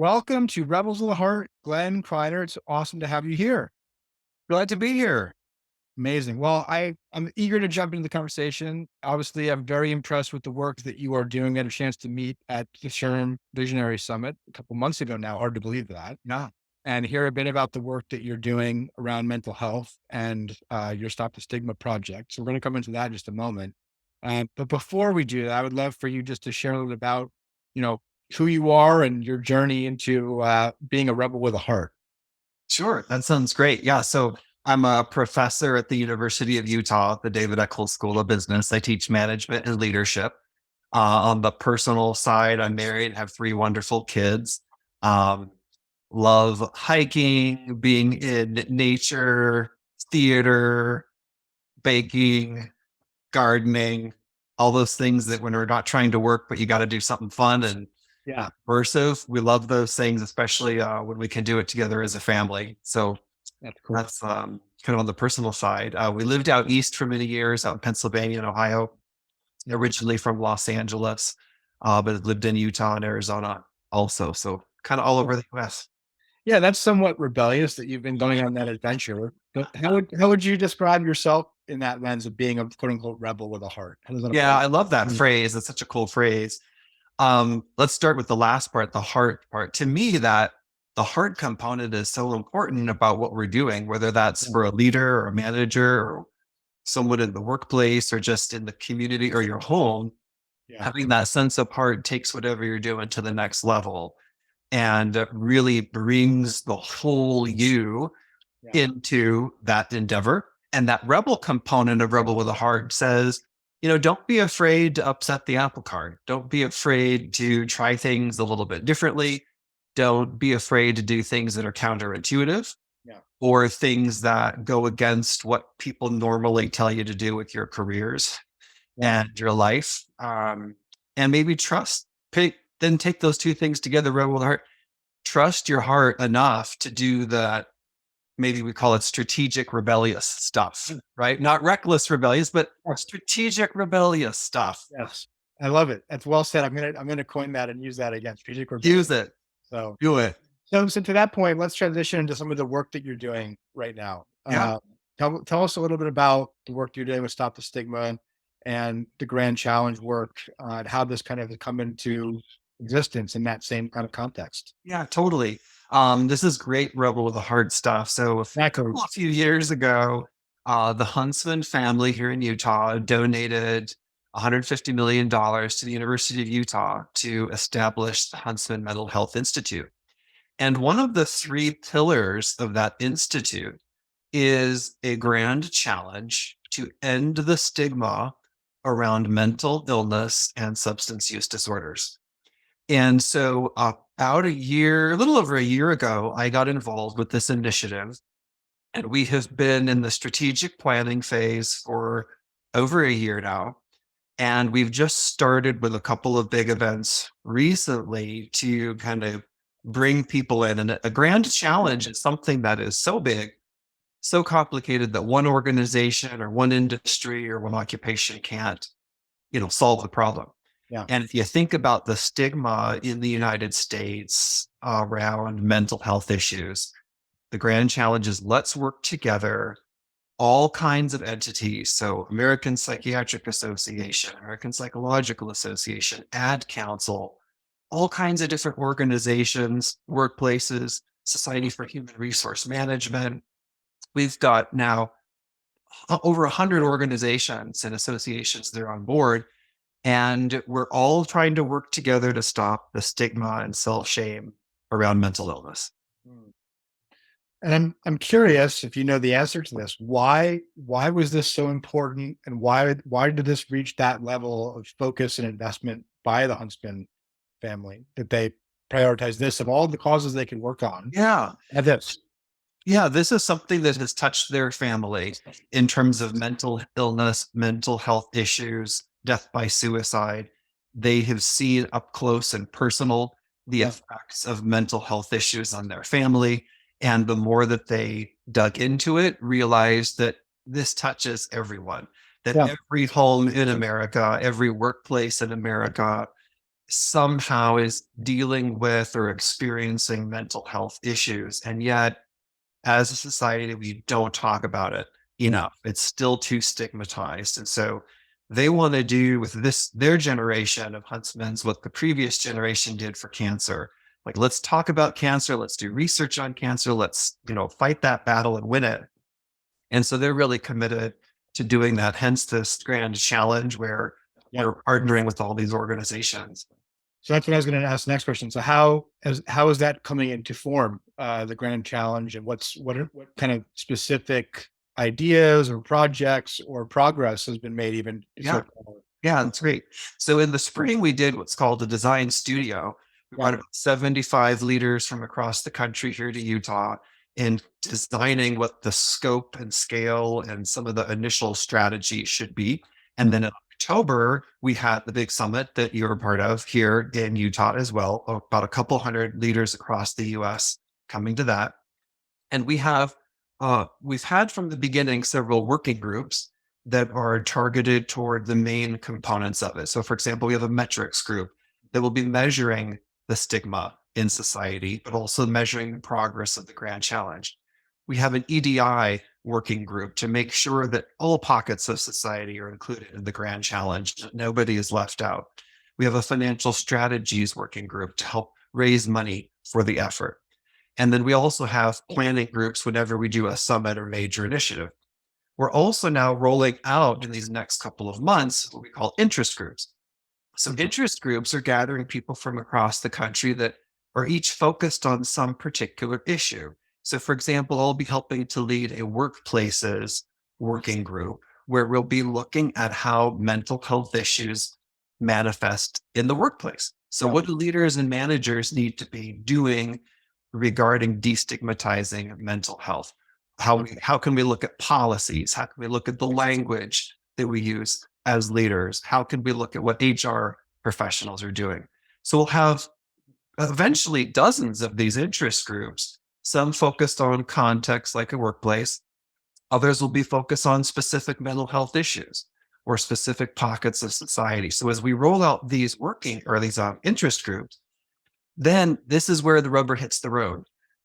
Welcome to Rebels of the Heart, Glen, Kreiner. It's awesome to have you here. Glad to be here. Amazing. Well, I'm eager to jump into the conversation. Obviously, I'm very impressed with the work that you are doing. I had a chance to meet at the SHRM Visionary Summit a couple months ago now. Hard to believe that. Yeah, And hear a bit about the work that you're doing around mental health and your Stop the Stigma project. So we're going to come into that in just a moment. But before we do that, I would love for you just to share a little bit about, you know, who you are and your journey into being a rebel with a heart. sure. That sounds great. Yeah. So I'm a professor at the University of Utah, the David Eccles School of Business. I teach management and leadership. On the personal side, I'm married, have three wonderful kids. Um, Love hiking, being in nature, theater, baking, gardening, all those things that when we're not trying to work, but you got to do something fun and Yeah, immersive. We love those things, especially when we can do it together as a family. So that's cool. that's kind of on the personal side. We lived out east for many years, out in Pennsylvania and Ohio, originally from Los Angeles, but lived in Utah and Arizona also. So kind of all over the US. Yeah, that's somewhat rebellious that you've been going on that adventure. But how would you describe yourself in that lens of being a quote unquote rebel with a heart? How does that Yeah, apply? I love that Mm. phrase. It's such a cool phrase. Let's start with the last part, the heart part. To me, that the heart component is so important about what we're doing, whether that's Yeah, for a leader or a manager or someone in the workplace or just in the community or your home. yeah, Having that sense of heart takes whatever you're doing to the next level and really brings the whole you yeah, into that endeavor. And that rebel component of Rebel with a Heart says, don't be afraid to upset the apple cart. Don't be afraid to try things a little bit differently. Don't be afraid to do things that are counterintuitive yeah, or things that go against what people normally tell you to do with your careers yeah, and your life. And maybe then take those two things together, Rebel with a Heart. Trust your heart enough to do that. Maybe we call it strategic rebellious stuff, right? Not reckless rebellious, but yeah. strategic rebellious stuff. Yes. I love it. That's well said. I'm gonna coin that and use that again. Strategic Use rebellion. it. So Do it. so to that point, let's transition into some of the work that you're doing right now. Yeah. Tell us a little bit about the work you're doing with Stop the Stigma and the Grand Challenge work, and how this kind of has come into existence in that same kind of context. Yeah, totally. This is great Rebel with the Heart stuff. So Exactly. a few years ago, the Huntsman family here in Utah donated $150 million to the University of Utah to establish the Huntsman Mental Health Institute. And one of the three pillars of that institute is a grand challenge to end the stigma around mental illness and substance use disorders. And so, a little over a year ago, I got involved with this initiative, and we have been in the strategic planning phase for over a year now. And we've just started with a couple of big events recently to kind of bring people in. And a grand challenge is something that is so big, so complicated that one organization or one industry or one occupation can't, solve the problem. Yeah. And if you think about the stigma in the United States around mental health issues, the grand challenge is let's work together, all kinds of entities. So, American Psychiatric Association, American Psychological Association, Ad Council, all kinds of different organizations, workplaces, Society for Human Resource Management. We've got now over 100 organizations and associations that are on board. And we're all trying to work together to stop the stigma and self shame around mental illness. Mm. And I'm curious if you know the answer to this. Why was this so important, and why did this reach that level of focus and investment by the Huntsman family that they prioritize this of all the causes they could work on? Yeah. Have this. Yeah. This is something that has touched their family in terms of mental illness, mental health issues, death by suicide. They have seen up close and personal the Yeah, effects of mental health issues on their family. And the more that they dug into it, realized that this touches everyone, that yeah, every home in America, every workplace in America, somehow is dealing with or experiencing mental health issues. And yet, as a society, we don't talk about it enough. It's still too stigmatized. And so they want to do with their generation of huntsmen's, what the previous generation did for cancer. Like, let's talk about cancer. Let's do research on cancer. Let's, fight that battle and win it. And so they're really committed to doing that. Hence this grand challenge where Yeah. we're partnering with all these organizations. So that's what I was going to ask the next question. So how is that coming into form, the grand challenge, and what kind of specific ideas or projects or progress has been made even so Yeah. far? Yeah, that's great. So in the spring, we did what's called a design studio. We Yeah. brought about 75 leaders from across the country here to Utah in designing what the scope and scale and some of the initial strategy should be. And then in October, we had the big summit that you're a part of here in Utah as well. About a couple hundred leaders across the US coming to that. And we've had from the beginning several working groups that are targeted toward the main components of it. So, for example, we have a metrics group that will be measuring the stigma in society, but also measuring the progress of the grand challenge. We have an EDI working group to make sure that all pockets of society are included in the grand challenge, that nobody is left out. We have a financial strategies working group to help raise money for the effort. And then we also have planning groups whenever we do a summit or major initiative. We're also now rolling out in these next couple of months what we call interest groups. So, interest groups are gathering people from across the country that are each focused on some particular issue. So, for example, I'll be helping to lead a workplaces working group where we'll be looking at how mental health issues manifest in the workplace. So, Yeah. what do leaders and managers need to be doing regarding destigmatizing mental health? How can we look at policies? How can we look at the language that we use as leaders? How can we look at what HR professionals are doing? So we'll have eventually dozens of these interest groups, some focused on context like a workplace, others will be focused on specific mental health issues or specific pockets of society. So as we roll out these interest groups, then this is where the rubber hits the road,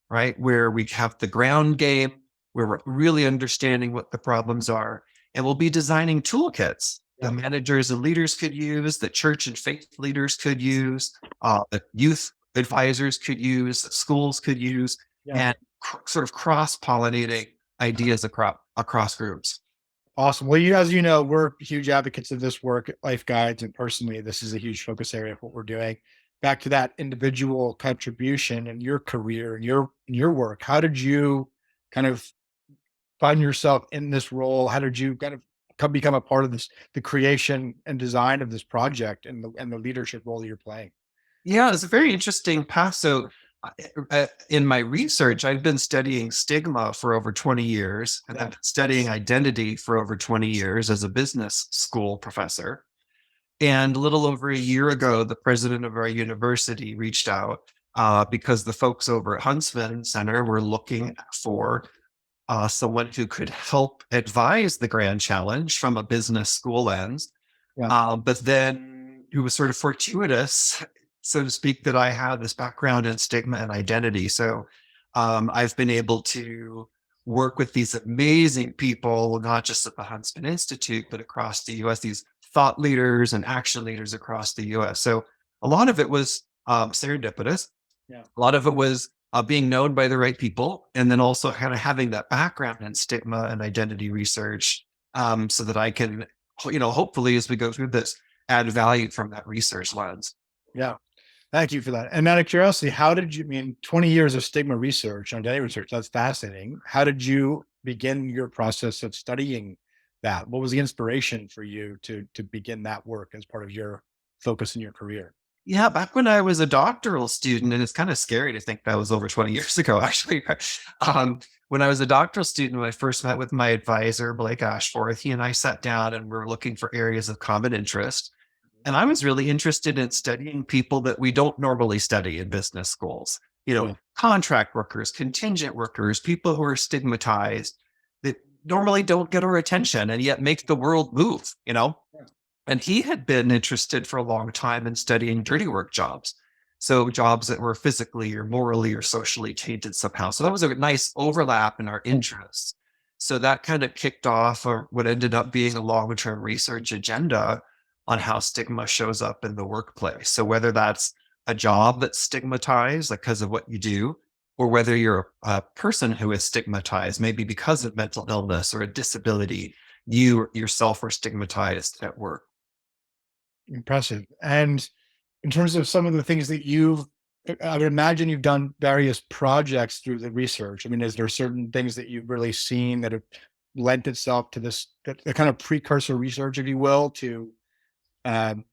right? Where we have the ground game, where we're really understanding what the problems are. And we'll be designing toolkits Yeah. that managers and leaders could use, that church and faith leaders could use, that youth advisors could use, that schools could use, Yeah. and sort of cross pollinating ideas across groups. Awesome. Well, as you know, we're huge advocates of this work at LifeGuides, and personally, this is a huge focus area of what we're doing. Back to that individual contribution and your career and your work. How did you kind of find yourself in this role? How did you kind of become a part of the creation and design of this project and the leadership role that you're playing? Yeah, it's a very interesting path. So, in my research, I've been studying stigma for over 20 years, and I've been studying identity for over 20 years as a business school professor. And a little over a year ago, the president of our university reached out because the folks over at Huntsman Center were looking for someone who could help advise the Grand Challenge from a business school lens. Yeah. But then it was sort of fortuitous, so to speak, that I had this background in stigma and identity. So I've been able to work with these amazing people, not just at the Huntsman Institute, but across the US, these thought leaders and action leaders across the US. So a lot of it was serendipitous. Yeah. A lot of it was being known by the right people, and then also kind of having that background in stigma and identity research, so that I can, hopefully, as we go through this, add value from that research lens. Yeah. Thank you for that. And out of curiosity, how did you, I mean, 20 years of stigma research, identity research, that's fascinating. How did you begin your process of studying that? What was the inspiration for you to begin that work as part of your focus in your career? Yeah, back when I was a doctoral student, and it's kind of scary to think that was over 20 years ago, actually. When I was a doctoral student, when I first met with my advisor, Blake Ashforth, he and I sat down and we were looking for areas of common interest. And I was really interested in studying people that we don't normally study in business schools, Yeah. contract workers, contingent workers, people who are stigmatized that normally don't get our attention and yet make the world move. And he had been interested for a long time in studying dirty work jobs. So jobs that were physically or morally or socially tainted somehow. So that was a nice overlap in our interests. So that kind of kicked off what ended up being a long-term research agenda on how stigma shows up in the workplace. So whether that's a job that's stigmatized, like because of what you do, or whether you're a person who is stigmatized, maybe because of mental illness or a disability, you yourself are stigmatized at work. Impressive. And in terms of some of the things that I would imagine you've done various projects through the research. I mean, is there certain things that you've really seen that have lent itself to this, the kind of precursor research, if you will, to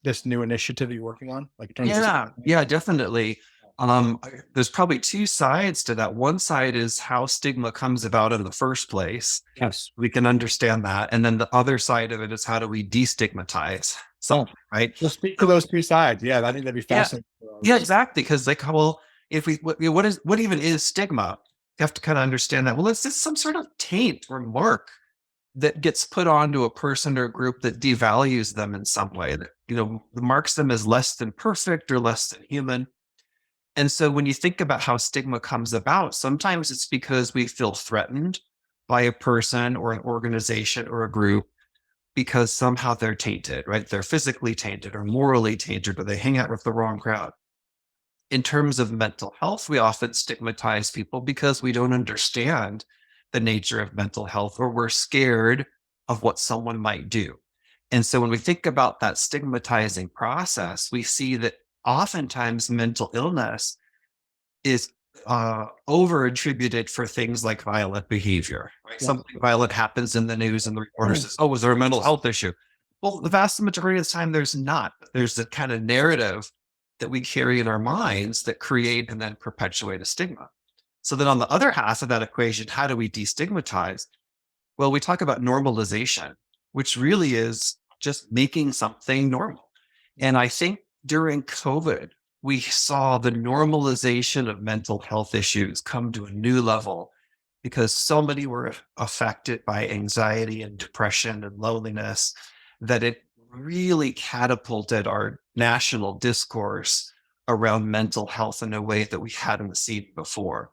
this new initiative you're working on, like in terms of. Yeah, yeah, definitely. There's probably two sides to that. One side is how stigma comes about in the first place. Yes. We can understand that. And then the other side of it is how do we destigmatize Oh, something, right? let's speak to those two sides. Yeah, I think that'd be Yeah, fascinating for yeah, us. exactly. Because like, well, if we what even is stigma? You have to kind of understand that. Well, it's just some sort of taint or mark that gets put onto a person or a group that devalues them in some way, that marks them as less than perfect or less than human. And so when you think about how stigma comes about, sometimes it's because we feel threatened by a person or an organization or a group because somehow they're tainted, right? They're physically tainted or morally tainted, or they hang out with the wrong crowd. In terms of mental health, we often stigmatize people because we don't understand the nature of mental health, or we're scared of what someone might do. And so when we think about that stigmatizing process, we see that oftentimes mental illness is over attributed for things like violent behavior. Right? Yeah. Something violent happens in the news, and the reporter says, "Oh, was there a mental health issue?" Well, the vast majority of the time, there's not. There's the kind of narrative that we carry in our minds that create and then perpetuate a stigma. So then, on the other half of that equation, how do we destigmatize? Well, we talk about normalization, which really is just making something normal. And I think during COVID, we saw the normalization of mental health issues come to a new level because so many were affected by anxiety and depression and loneliness that it really catapulted our national discourse around mental health in a way that we hadn't seen before.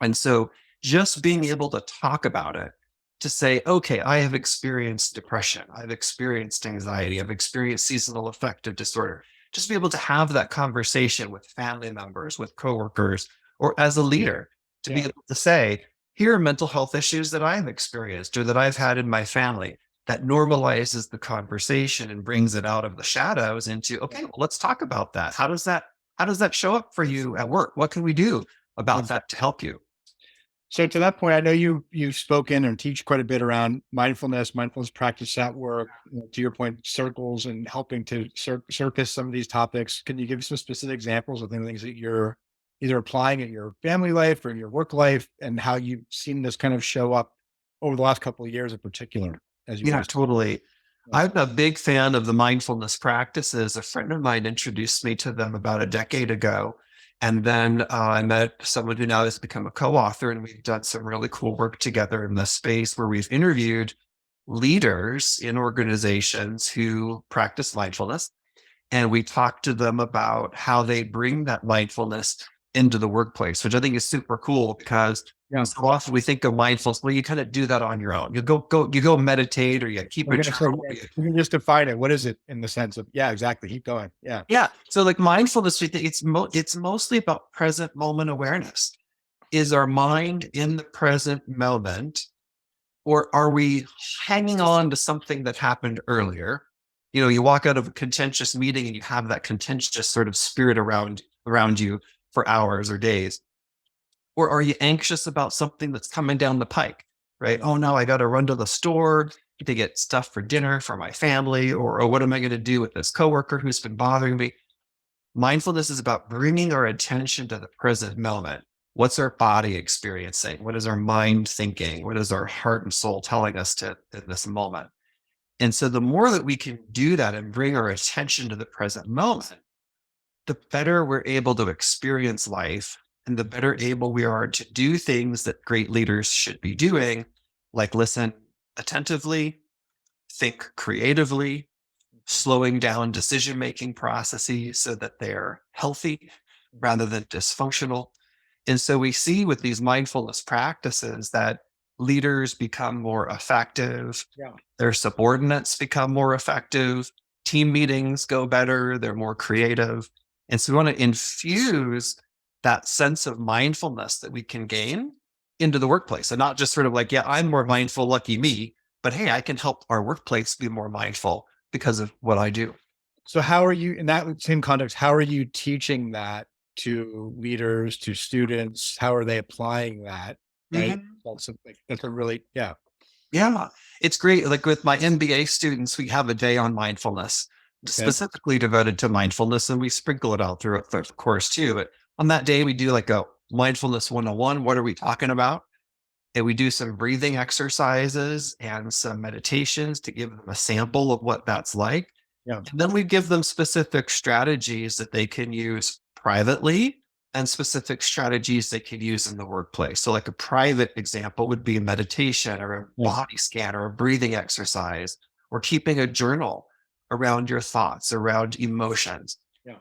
And so just being able to talk about it, to say, okay, I have experienced depression, I've experienced anxiety, I've experienced seasonal affective disorder. Just be able to have that conversation with family members, with coworkers, or as a leader, to be Yeah. able to say, here are mental health issues that I've experienced or that I've had in my family. That normalizes the conversation and brings it out of the shadows into, okay, well, let's talk about that. How does that show up for you at work? What can we do about Yeah. that to help you? So to that point, I know you've spoken and teach quite a bit around mindfulness practice at work. To your point, circles and helping to surface some of these topics. Can you give some specific examples of the things that you're either applying in your family life or in your work life, and how you've seen this kind of show up over the last couple of years in particular, as you were Yeah, just. totally. Yeah. I'm a big fan of the mindfulness practices. A friend of mine introduced me to them about a decade ago. And then I met someone who now has become a co author, and we've done some really cool work together in this space where we've interviewed leaders in organizations who practice mindfulness. And we talk to them about how they bring that mindfulness into the workplace, which I think is super cool because Yeah. so often we think of mindfulness, well, you kind of do that on your own. You go meditate, or you keep I'm a gonna say, journal. yeah, you can just define it. What is it in the sense of, yeah, exactly. Keep going. Yeah. Yeah. So like mindfulness, we think it's mostly about present moment awareness. Is our mind in the present moment, or are we hanging on to something that happened earlier? You walk out of a contentious meeting and you have that contentious sort of spirit around you for hours or days. Or are you anxious about something that's coming down the pike, right? Oh, no, I got to run to the store to get stuff for dinner for my family, or oh, what am I going to do with this coworker who's been bothering me? Mindfulness is about bringing our attention to the present moment. What's our body experiencing? What is our mind thinking? What is our heart and soul telling us to in this moment? And so the more that we can do that and bring our attention to the present moment, the better we're able to experience life, and the better able we are to do things that great leaders should be doing, like listen attentively, think creatively, slowing down decision-making processes so that they're healthy rather than dysfunctional. And so we see with these mindfulness practices that leaders become more effective, Yeah. their subordinates become more effective, team meetings go better, they're more creative. And so we want to infuse that sense of mindfulness that we can gain into the workplace and not just sort of like, yeah, I'm more mindful, lucky me, but hey, I can help our workplace be more mindful because of what I do. So how are you in that same context, how are you teaching that to leaders, to students? How are they applying that? Right? Mhm. That's something that's a really yeah. Yeah, it's great. Like with my MBA students, we have a day on mindfulness Okay. specifically devoted to mindfulness, and we sprinkle it out throughout the course too. But on that day, we do like a mindfulness 101. What are we talking about? And we do some breathing exercises and some meditations to give them a sample of what that's like. Yeah. And then we give them specific strategies that they can use privately and specific strategies they could use in the workplace. So, like a private example would be a meditation or a Yeah. body scan or a breathing exercise or keeping a journal around your thoughts, around emotions. Yeah.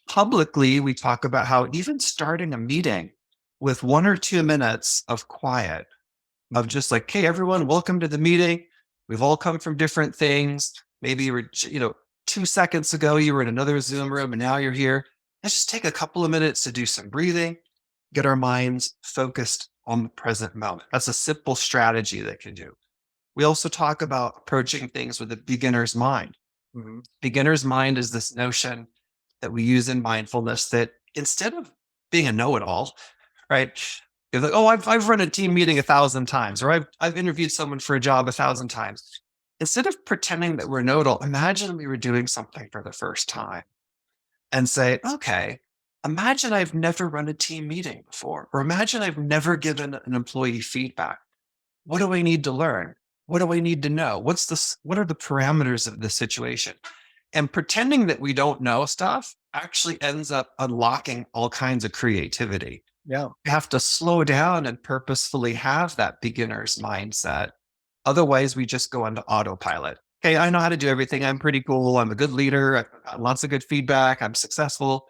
Publicly, we talk about how even starting a meeting with 1 or 2 minutes of quiet, of Mhm. just like, hey, everyone, welcome to the meeting. We've all come from different things. Maybe you were, 2 seconds ago, you were in another Zoom room and now you're here. Let's just take a couple of minutes to do some breathing, get our minds focused on the present moment. That's a simple strategy they can do. We also talk about approaching things with a beginner's mind. Mhm. Beginner's mind is this notion that we use in mindfulness that instead of being a know it all, right? You're like, oh, I've run a team meeting 1,000 times, or I've interviewed someone for a job 1,000 times. Instead of pretending that we're know it all, imagine we were doing something for the first time and say, okay, imagine I've never run a team meeting before, or imagine I've never given an employee feedback. What do I need to learn? What do I need to know? What's this? What are the parameters of the situation? And pretending that we don't know stuff actually ends up unlocking all kinds of creativity. Yeah. You have to slow down and purposefully have that beginner's mindset. Otherwise, we just go into autopilot. Okay, I know how to do everything. I'm pretty cool. I'm a good leader. I've got lots of good feedback. I'm successful.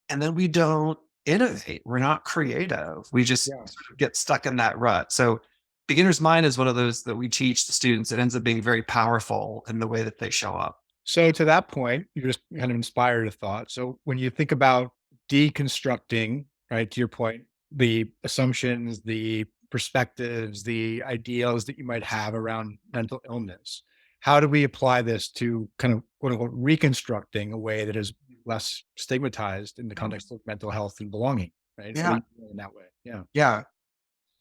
And then we don't innovate. We're not creative. We just Yeah. sort of get stuck in that rut. So, beginner's mind is one of those that we teach the students. It ends up being very powerful in the way that they show up. So to that point, you just kind of inspired a thought. So when you think about deconstructing, right, to your point, the assumptions, the perspectives, the ideals that you might have around mental illness, how do we apply this to kind of quote unquote reconstructing a way that is less stigmatized in the context of mental health and belonging, right? What do Yeah. you do in that way? Yeah. Yeah.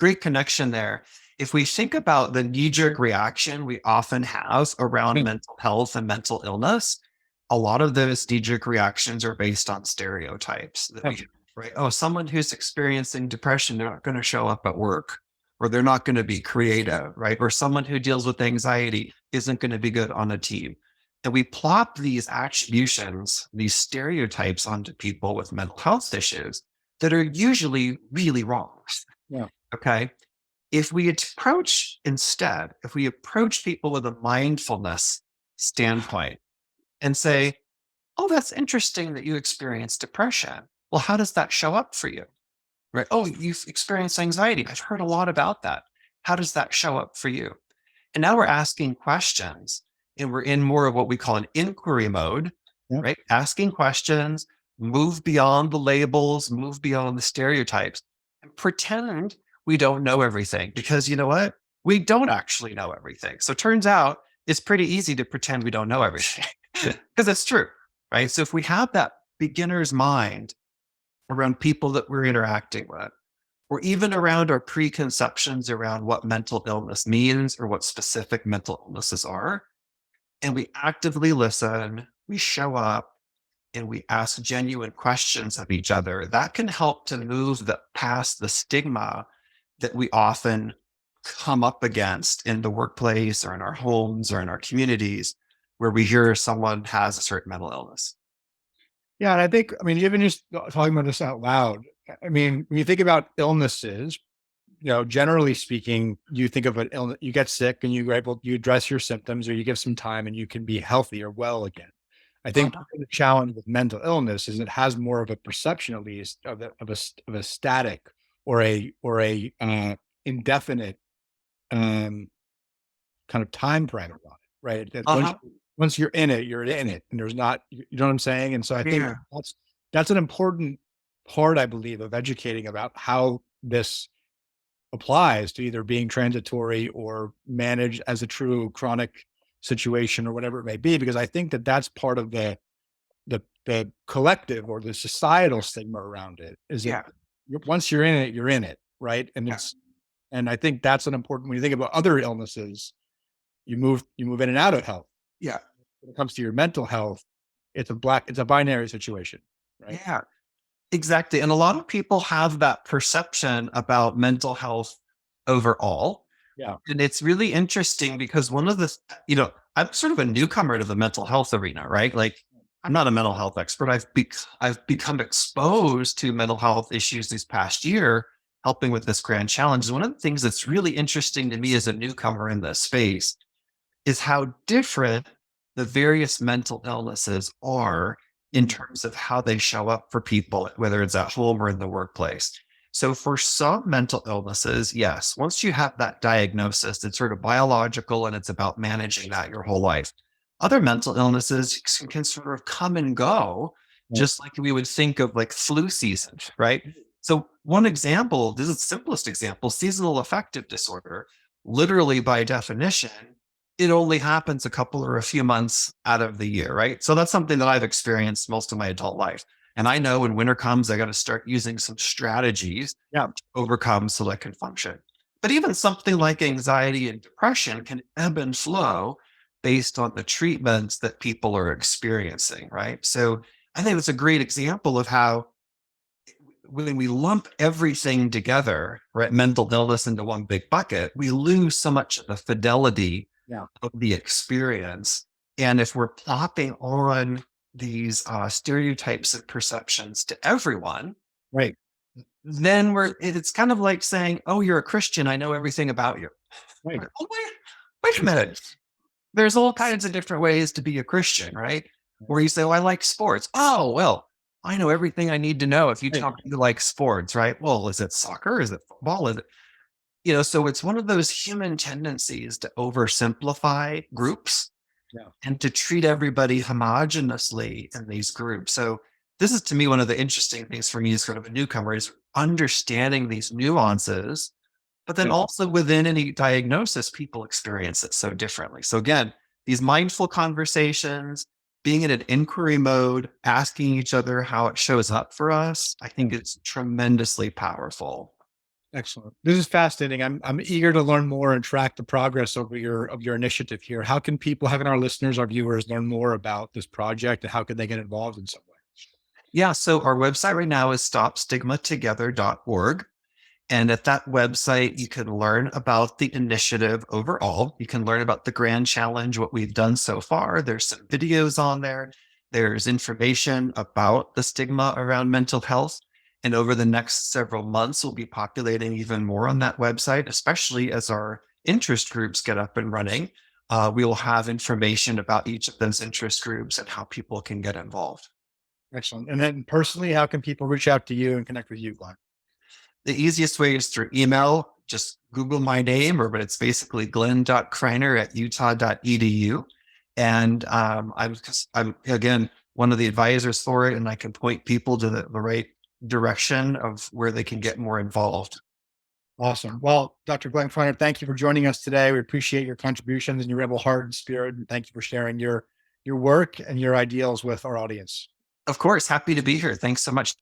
Great connection there. If we think about the knee jerk reaction we often have around Yeah. mental health and mental illness, a lot of those knee jerk reactions are based on stereotypes that we Yeah. have, right? Oh, someone who's experiencing depression, they're not going to show up at work or they're not going to be creative, right? Or someone who deals with anxiety isn't going to be good on a team. And we plop these attributions, these stereotypes onto people with mental health issues that are usually really wrong. Yeah. Okay. If we approach instead, if we approach people with a mindfulness standpoint and say, oh, that's interesting that you experience depression. Well, how does that show up for you? Right. Oh, you've experienced anxiety. I've heard a lot about that. How does that show up for you? And now we're asking questions and we're in more of what we call an inquiry mode, Yeah. right? Asking questions, move beyond the labels, move beyond the stereotypes, and pretend we don't know everything because you know what? We don't actually know everything. So it turns out it's pretty easy to pretend we don't know everything because it's true, right? So if we have that beginner's mind around people that we're interacting with, or even around our preconceptions around what mental illness means or what specific mental illnesses are. And we actively listen, we show up, and we ask genuine questions of each other. That can help to move past the stigma that we often come up against in the workplace or in our homes or in our communities where we hear someone has a certain mental illness. Yeah, and I think, I mean, even just talking about this out loud, I mean, when you think about illnesses, generally speaking, you think of an illness, you get sick and you address your symptoms or you give some time and you can be healthy or well again. I think Uh-huh. the challenge with mental illness is it has more of a perception, at least, of a static or a indefinite um, kind of time parameter on it, right? That Uh-huh. once you're in it, you're in it, and there's not, you know what I'm saying? And so I think Yeah. that's an important part, I believe, of educating about how this applies to either being transitory or managed as a true chronic situation or whatever it may be, because I think that that's part of the collective or the societal stigma around it is that Yeah. once you're in it, right? Yeah. And I think that's an important, when you think about other illnesses, you move in and out of health. Yeah. When it comes to your mental health, it's a binary situation, right? Yeah. Exactly. And a lot of people have that perception about mental health overall. Yeah. And it's really interesting because I'm sort of a newcomer to the mental health arena, right? Like, I'm not a mental health expert. I've become exposed to mental health issues this past year, helping with this grand challenge. One of the things that's really interesting to me as a newcomer in this space is how different the various mental illnesses are in Mm. terms of how they show up for people, whether it's at home or in the workplace. So, for some mental illnesses, yes, once you have that diagnosis, it's sort of biological and it's about managing that your whole life. Other mental illnesses can sort of come and go, Right. just like we would think of like flu season, right? So, one example, this is the simplest example, seasonal affective disorder, literally by definition, it only happens a couple or a few months out of the year, right? So that's something that I've experienced most of my adult life. And I know when winter comes, I got to start using some strategies Yeah. to overcome so that I can function. But even something like anxiety and depression can ebb and flow based on the treatments that people are experiencing, right? So I think it's a great example of how when we lump everything together, right, mental illness into one big bucket, we lose so much of the fidelity Yeah. of the experience. And if we're plopping on these stereotypes and perceptions to everyone, Right. then it's kind of like saying, "Oh, you're a Christian. I know everything about you." Right. Like, oh, wait a minute. There's all kinds of different ways to be a Christian, right? Where you say, "Oh, I like sports." Oh, well, I know everything I need to know if you Right. tell me you like sports, right? Well, is it soccer? Is it football? Is it, so it's one of those human tendencies to oversimplify groups Yeah. and to treat everybody homogeneously in these groups. So this is to me one of the interesting things for me as sort of a newcomer is understanding these nuances, but then Yeah. also within any diagnosis, people experience it so differently. So again, these mindful conversations, being in an inquiry mode, asking each other how it shows up for us, I think it's tremendously powerful. Excellent. This is fascinating. I'm eager to learn more and track the progress over your initiative here. How can our listeners, our viewers, learn more about this project, and how can they get involved in some way? Yeah, so our website right now is stopstigmatogether.org. And at that website, you can learn about the initiative overall. You can learn about the grand challenge, what we've done so far. There's some videos on there. There's information about the stigma around mental health. And over the next several months, we'll be populating even more on that website, especially as our interest groups get up and running. We will have information about each of those interest groups and how people can get involved. Excellent. And then personally, how can people reach out to you and connect with you, Glenn? The easiest way is through email. Just Google my name, but it's basically glen.kreiner@utah.edu. And I'm, again, one of the advisors for it, and I can point people to the right direction of where they can get more involved. Awesome. Well, Dr. Glenn Kreiner, thank you for joining us today. We appreciate your contributions and your rebel heart and spirit, and thank you for sharing your work and your ideals with our audience. Of course, happy to be here. Thanks so much.